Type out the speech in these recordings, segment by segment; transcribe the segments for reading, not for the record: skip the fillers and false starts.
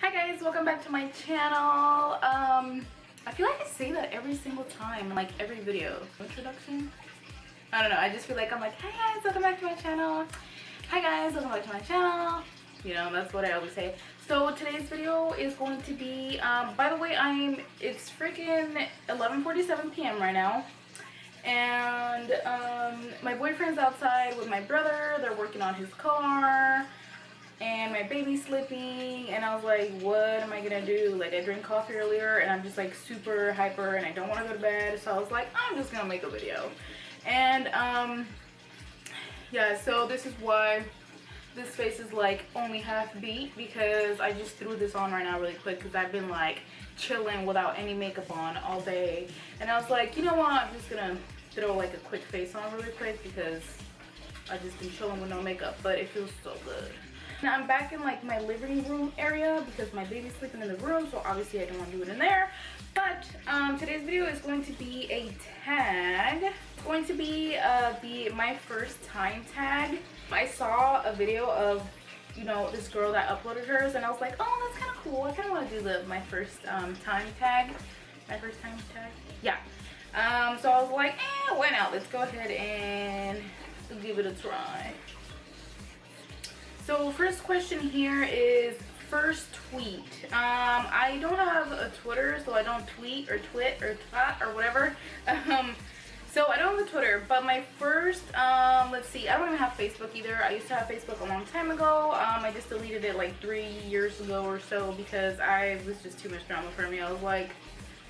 Hi guys, welcome back to my channel. I feel like I say that every single time, like every video. Introduction? I don't know, I just feel like I'm like, hi guys, welcome back to my channel. Hi guys, welcome back to my channel. You know, that's what I always say. So today's video is going to be, by the way, it's freaking 11:47 p.m. right now. And my boyfriend's outside with my brother. They're working on his car. And my baby's sleeping, and I was like, what am I gonna do? Like, I drank coffee earlier and I'm just like super hyper and I don't want to go to bed, so I was like, I'm just gonna make a video. And yeah, so this is why this face is like only half beat, because I just threw this on right now really quick because I've been like chilling without any makeup on all day, and I was like, you know what, I'm just gonna throw like a quick face on really quick because I just been chilling with no makeup, but it feels so good. Now I'm back in like my living room area because my baby's sleeping in the room, so obviously I don't want to do it in there. But today's video is going to be a tag. It's going to be my first time tag. I saw a video of, you know, this girl that uploaded hers, and I was like, oh, that's kind of cool. I kind of want to do my first time tag. My first time tag. Yeah. So I was like, why not? Let's go ahead and give it a try. So first question here is first tweet. I don't have a Twitter, so I don't tweet or twit or twat or whatever. So I don't have a Twitter, but my first, let's see, I don't even have Facebook either. I used to have Facebook a long time ago. I just deleted it like 3 years ago or so because I was just too much drama for me. I was like,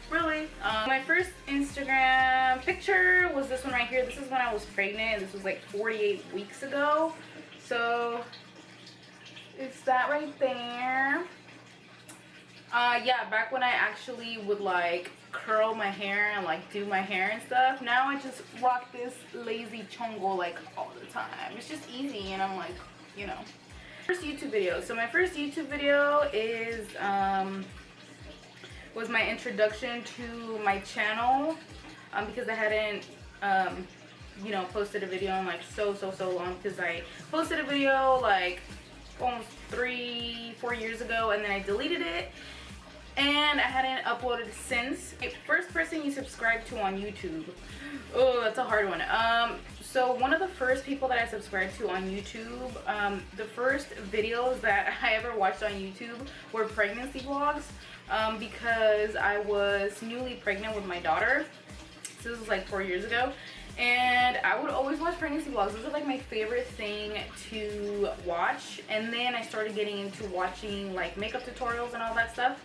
really? My first Instagram picture was this one right here. This is when I was pregnant. This was like 48 weeks ago. So it's that right there. Yeah, back when I actually would like curl my hair and like do my hair and stuff. Now I just rock this lazy chongo like all the time. It's just easy, and I'm like, you know. First YouTube video. So my first YouTube video is was my introduction to my channel, because I hadn't you know, posted a video in like so long, because I posted a video like almost 3-4 years ago, and then I deleted it and I hadn't uploaded since. First person you subscribe to on YouTube. Oh, that's a hard one. So one of the first people that I subscribed to on YouTube, the first videos that I ever watched on YouTube were pregnancy vlogs, because I was newly pregnant with my daughter. So this was like 4 years ago. And I would always watch pregnancy vlogs. Those are like my favorite thing to watch. And then I started getting into watching like makeup tutorials and all that stuff.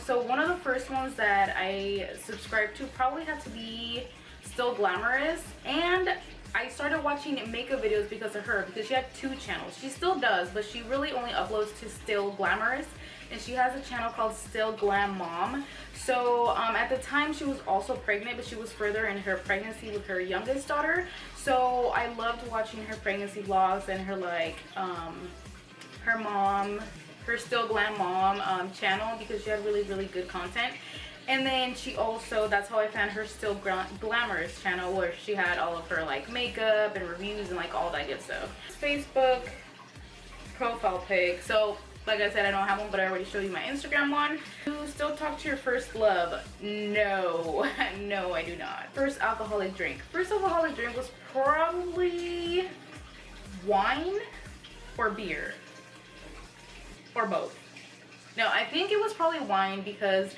So one of the first ones that I subscribed to probably had to be Still Glamorous. And I started watching makeup videos because of her, because she had 2 channels. She still does, but she really only uploads to Still Glamorous. And she has a channel called Still Glam Mom. So at the time she was also pregnant, but she was further in her pregnancy with her youngest daughter. So I loved watching her pregnancy vlogs and her like her Still Glam Mom channel, because she had really good content. And then she also, that's how I found her Still Glamorous channel, where she had all of her like makeup and reviews and like all that good stuff. Facebook profile pic. So like I said, I don't have one, but I already showed you my Instagram one. Do you still talk to your first love? No. No, I do not. First alcoholic drink. First alcoholic drink was probably wine or beer. Or both. No, I think it was probably wine, because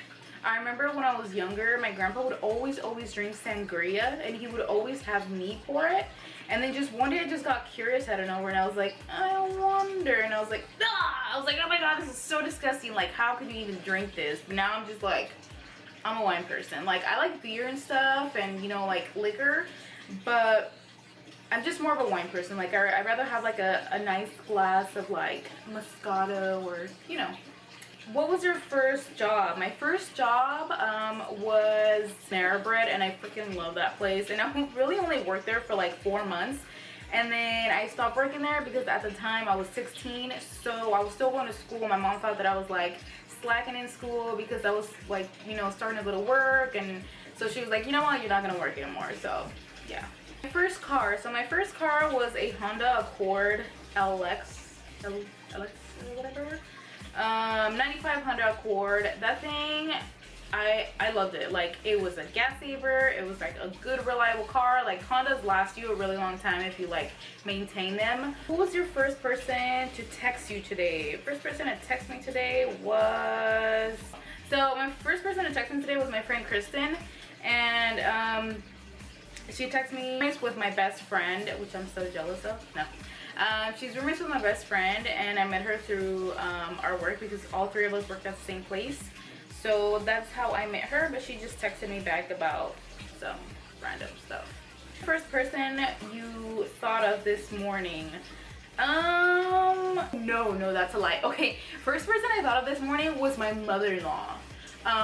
I remember when I was younger, my grandpa would always drink sangria, and he would always have me pour it. And then just one day I just got curious out of nowhere, and I was like, I wonder, and I was like, ah! I was like, oh my god, this is so disgusting, like how could you even drink this? But now I'm just like, I'm a wine person. Like, I like beer and stuff, and you know, like liquor, but I'm just more of a wine person. Like I'd rather have like a nice glass of like Moscato, or you know. What was your first job? My first job was Panera Bread, and I freaking love that place. And I really only worked there for like 4 months. And then I stopped working there because at the time I was 16. So I was still going to school. My mom thought that I was like slacking in school because I was like, you know, starting to go to work. And so she was like, you know what, you're not going to work anymore. So yeah. My first car. So my first car was a Honda Accord LX or whatever. 95 Honda Accord. That thing, I loved it. Like, it was a gas saver. It was like a good reliable car. Like, Hondas last you a really long time if you like maintain them. Who was your first person to text you today? First person to text me today was, so my first person to text me today was my friend Kristen, and she texted me with my best friend, which I'm so jealous of. No. She's roommates with my best friend, and I met her through our work because all three of us worked at the same place. So that's how I met her, but she just texted me back about some random stuff. First person you thought of this morning? No, that's a lie. Okay, first person I thought of this morning was my mother-in-law.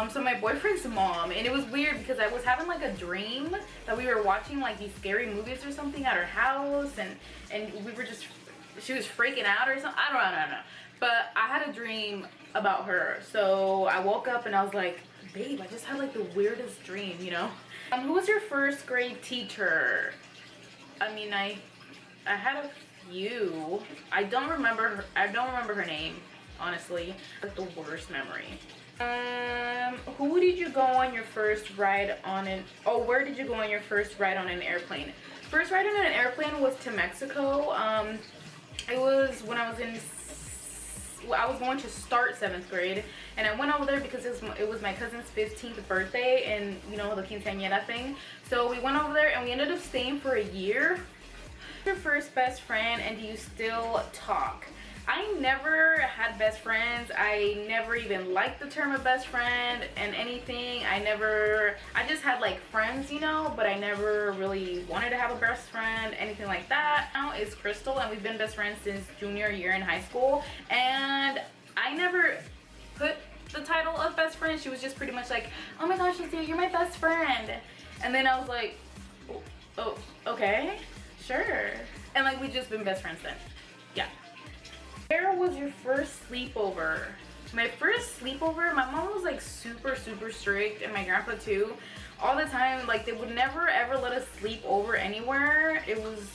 So my boyfriend's mom, and it was weird because I was having like a dream that we were watching like these scary movies or something at her house, and we were just, she was freaking out or something. I don't know. But I had a dream about her, so I woke up and I was like, babe, I just had like the weirdest dream, you know? Who was your first grade teacher? I mean, I had a few. I don't remember her name, honestly. Like the worst memory. Who did you go on your first ride on where did you go on your first ride on an airplane? First ride on an airplane was to Mexico. It was when I was going to start 7th grade, and I went over there because it was my cousin's 15th birthday, and you know, the quinceañera thing. So we went over there and we ended up staying for a year. Your first best friend, and do you still talk? I never had best friends. I never even liked the term of best friend and anything. I just had like friends, you know, but I never really wanted to have a best friend, anything like that. Now is Crystal, and we've been best friends since junior year in high school, and I never put the title of best friend. She was just pretty much like, oh my gosh, Lucia, you're my best friend. And then I was like, oh, okay, sure. And like, we've just been best friends then. Yeah. Where was your first sleepover? My first sleepover, my mom was like super strict, and my grandpa too. All the time, like, they would never ever let us sleep over anywhere. It was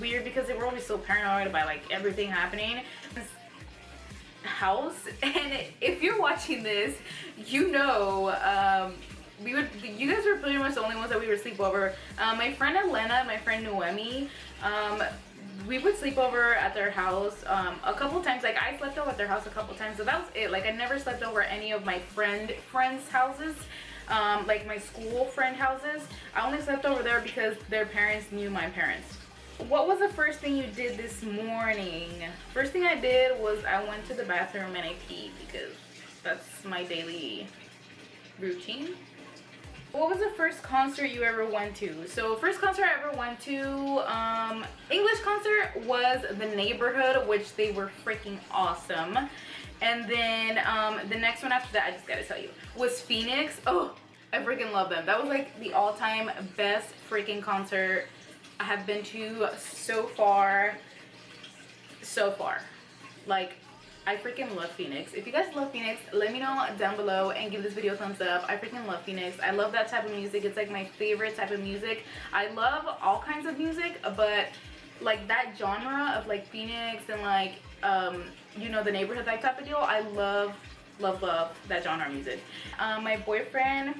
weird because they were always so paranoid about like everything happening. House, and if you're watching this, you know, you guys were pretty much the only ones that we would sleep over. My friend Elena and my friend Noemi, we would sleep over at their house a couple times. Like, I slept over at their house a couple times, so that was it. Like, I never slept over at any of my friends' houses, like my school friend houses. I only slept over there because their parents knew my parents. What was the first thing you did this morning? First thing I did was I went to the bathroom and I peed because that's my daily routine. What was the first concert you ever went to? So first concert I ever went to, English concert, was The Neighborhood, which they were freaking awesome. And then the next one after that, I just gotta tell you, was Phoenix. Oh, I freaking love them. That was like the all-time best freaking concert I have been to so far. Like, I freaking love Phoenix. If you guys love Phoenix, let me know down below and give this video a thumbs up. I freaking love Phoenix. I love that type of music. It's like my favorite type of music. I love all kinds of music, but like that genre of like Phoenix and like you know, The Neighborhood, that type of deal, I love that genre of music. My boyfriend,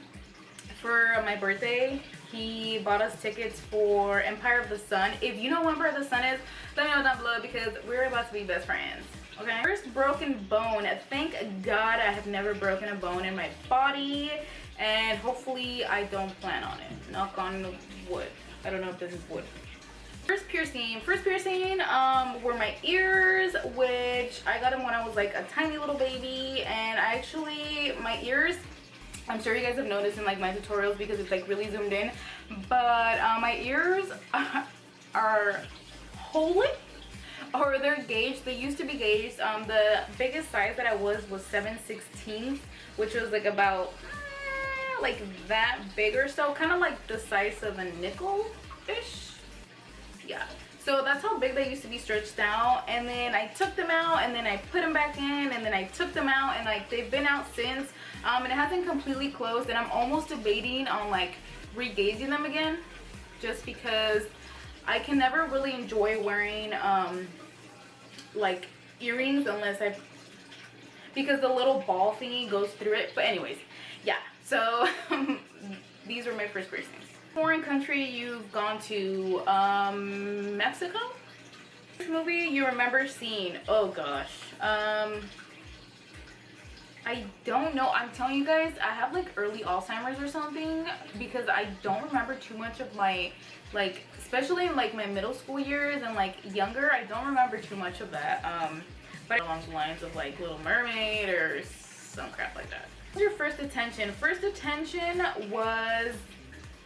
for my birthday, he bought us tickets for Empire of the Sun. If you know what Empire of the Sun is, let me know down below because we're about to be best friends. Okay. First broken bone. Thank God I have never broken a bone in my body, and hopefully I don't plan on it. Knock on wood. I don't know if this is wood. First piercing were my ears, which I got them when I was like a tiny little baby. And my ears, I'm sure you guys have noticed in like my tutorials because it's like really zoomed in, but my ears are holy, or they're gauged. They used to be gauged. The biggest size that I was 7/16, which was like about like that big or so, kind of like the size of a nickel-ish. Yeah, so that's how big they used to be stretched out. And then I took them out, and then I put them back in, and then I took them out, and like they've been out since, and it hasn't completely closed, and I'm almost debating on like re-gauging them again, just because I can never really enjoy wearing like earrings unless because the little ball thingy goes through it. But anyways, yeah, so these were my first piercings. Foreign country you've gone to? Mexico. Which movie you remember seeing? Oh gosh, I don't know. I'm telling you guys, I have like early Alzheimer's or something, because I don't remember too much of my, like, especially in like my middle school years and like younger, I don't remember too much of that. But along the lines of like Little Mermaid or some crap like that. What was your first attention? First attention was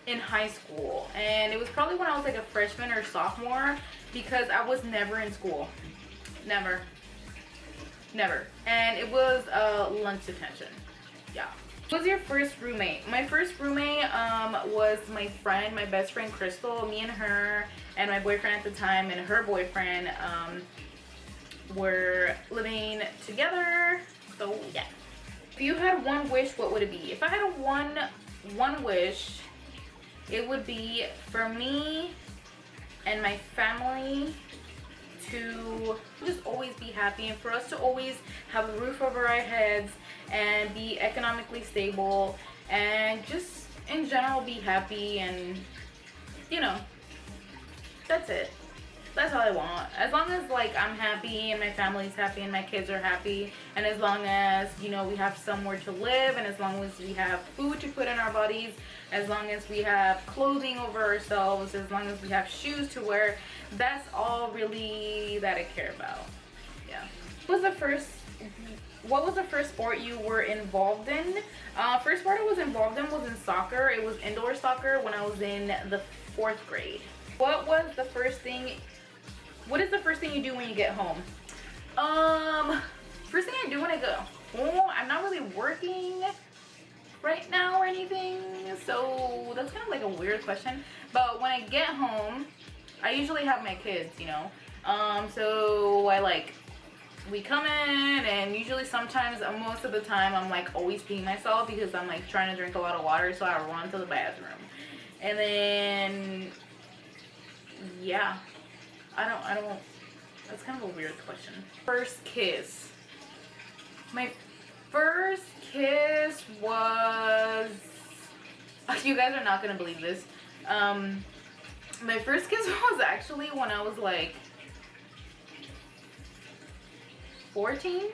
in high school, and it was probably when I was like a freshman or sophomore, because I was never in school. Never. And it was lunch detention. Yeah. Who was your first roommate? My first roommate was my friend, my best friend Crystal. Me and her and my boyfriend at the time and her boyfriend were living together. So yeah. If you had one wish, what would it be? If I had one wish, it would be for me and my family to just always be happy, and for us to always have a roof over our heads and be economically stable, and just in general be happy, and you know, that's it. That's all I want. As long as like I'm happy and my family's happy and my kids are happy, and as long as, you know, we have somewhere to live, and as long as we have food to put in our bodies, as long as we have clothing over ourselves, as long as we have shoes to wear, that's all really that I care about. Yeah. What was the first sport you were involved in? First sport I was involved in was in soccer. It was indoor soccer when I was in the 4th grade. What is the first thing you do when you get home? First thing I do when I go home, I'm not really working right now or anything, so that's kind of like a weird question. But when I get home, I usually have my kids, you know. So we come in, and usually sometimes, most of the time, I'm like always peeing myself because I'm like trying to drink a lot of water, so I run to the bathroom. And then yeah, I don't, that's kind of a weird question. First kiss. My first kiss was, you guys are not gonna believe this. My first kiss was actually when I was like 14,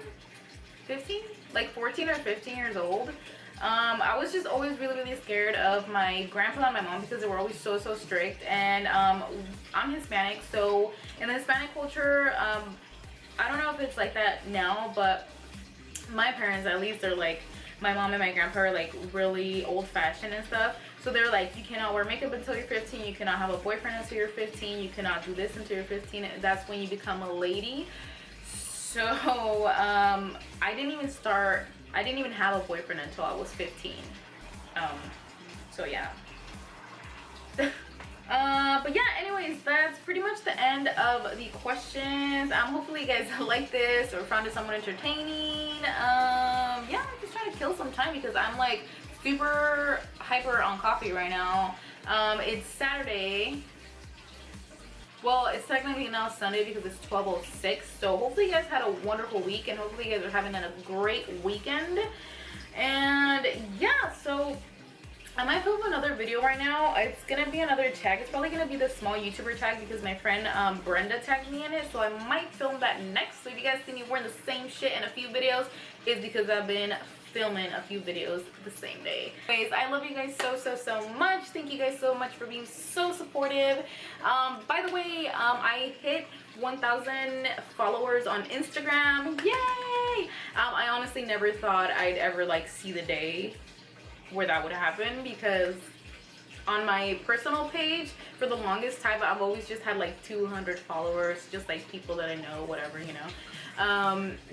15, like 14 or 15 years old. I was just always really scared of my grandpa and my mom because they were always so strict, and I'm Hispanic, so in the Hispanic culture, I don't know if it's like that now, but my parents, at least, they're like, my mom and my grandpa are like really old-fashioned and stuff, so they're like, you cannot wear makeup until you're 15, you cannot have a boyfriend until you're 15, you cannot do this until you're 15, that's when you become a lady. So I didn't even have a boyfriend until I was 15. So yeah. But yeah, anyways, that's pretty much the end of the questions. Hopefully you guys liked this or found it somewhat entertaining. Yeah, I'm just trying to kill some time because I'm like super hyper on coffee right now. It's Saturday. Well, it's technically now Sunday because it's 12:06. So hopefully you guys had a wonderful week, and hopefully you guys are having a great weekend. And yeah, so I might film another video right now. It's gonna be another tag. It's probably gonna be the small YouTuber tag because my friend Brenda tagged me in it. So I might film that next. So if you guys see me wearing the same shit in a few videos, it's because I've been filming a few videos the same day. Anyways, I love you guys so much. Thank you guys so much for being so supportive. By the way, I hit 1,000 followers on Instagram. Yay! I honestly never thought I'd ever like see the day where that would happen, because on my personal page for the longest time I've always just had like 200 followers, just like people that I know, whatever, you know.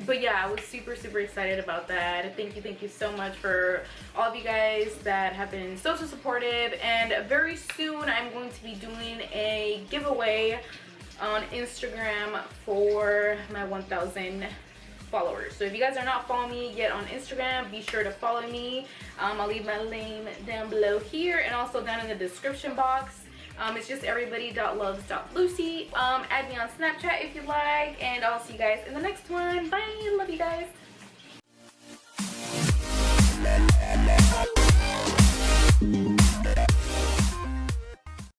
But yeah, I was super excited about that. Thank you so much for all of you guys that have been so supportive, and very soon I'm going to be doing a giveaway on Instagram for my 1,000 followers. So if you guys are not following me yet on Instagram, be sure to follow me. I'll leave my name down below here and also down in the description box. It's just everybody.loves.lucy. Add me on Snapchat if you like, and I'll see you guys in the next one. Bye. Love you guys.